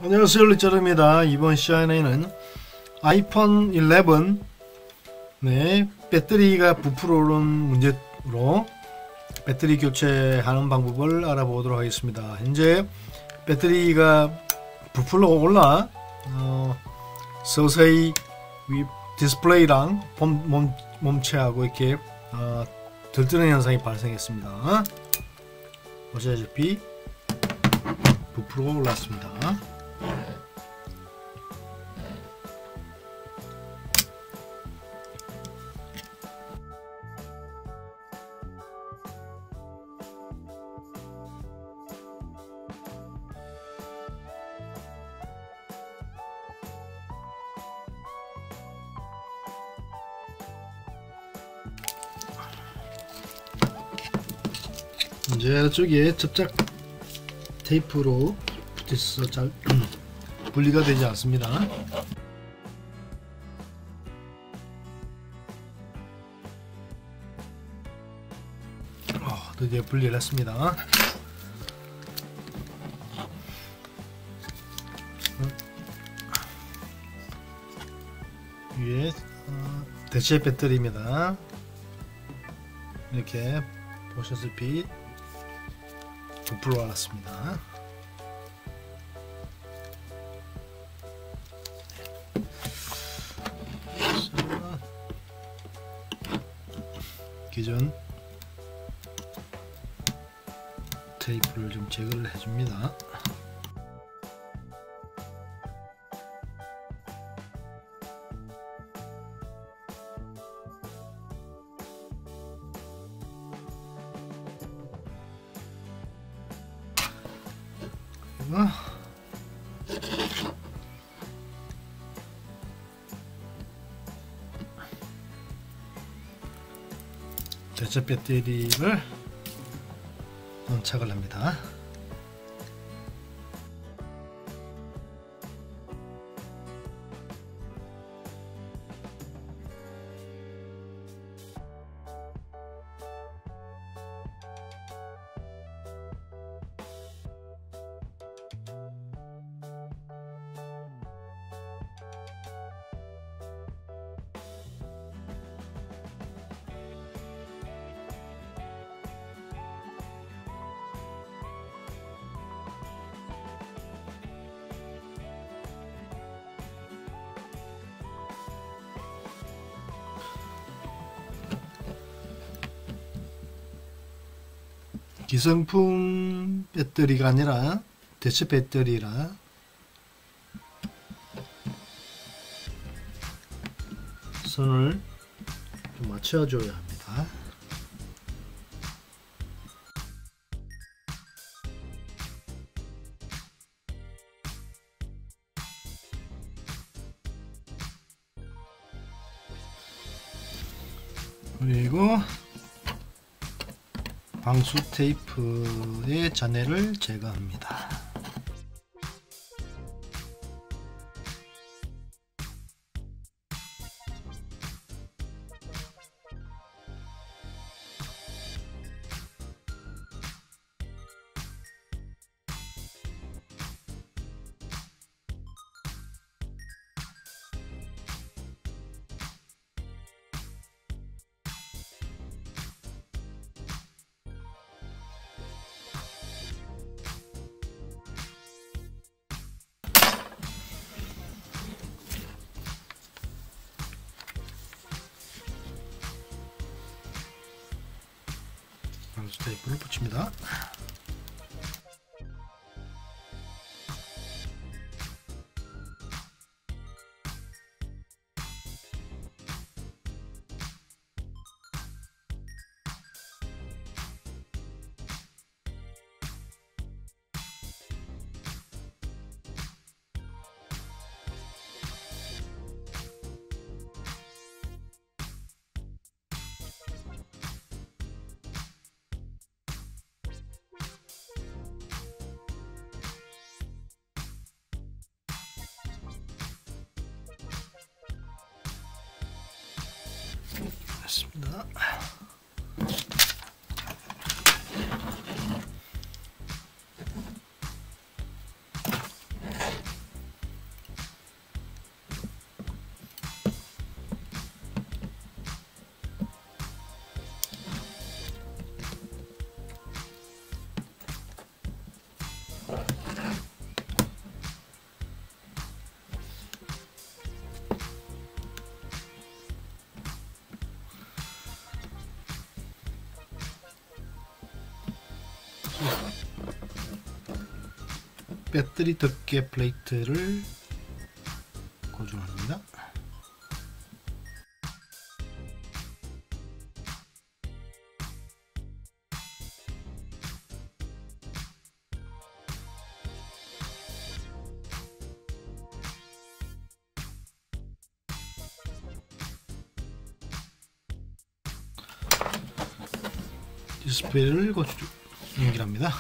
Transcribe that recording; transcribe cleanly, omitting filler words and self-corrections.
안녕하세요, 리처드입니다. 이번 시간에는 아이폰 11 배터리가 부풀어 오른 문제로 배터리 교체하는 방법을 알아보도록 하겠습니다. 현재 배터리가 부풀어 올라 서서히 디스플레이랑 몸체하고 이렇게 들뜨는 현상이 발생했습니다. 보시다시피 부풀어 올랐습니다. 이제 저기에 접착 테이프로 붙여서 잘 분리가 되지 않습니다. 드디어 분리를 했습니다. 위에 대체 배터리입니다. 이렇게 보셨다시피 부풀어 올랐습니다. 기존 테이프를 좀 제거를 해줍니다. 대체 배터리를 장착을 합니다. 기성품 배터리가 아니라 대체 배터리라 선을 좀 맞춰줘야 합니다. 그리고 방수 테이프의 잔해를 제거합니다. 방수 테이프를 붙입니다. 됐습니다. 배터리 덮개 플레이트를 고정합니다. 디스플레이를 연결합니다.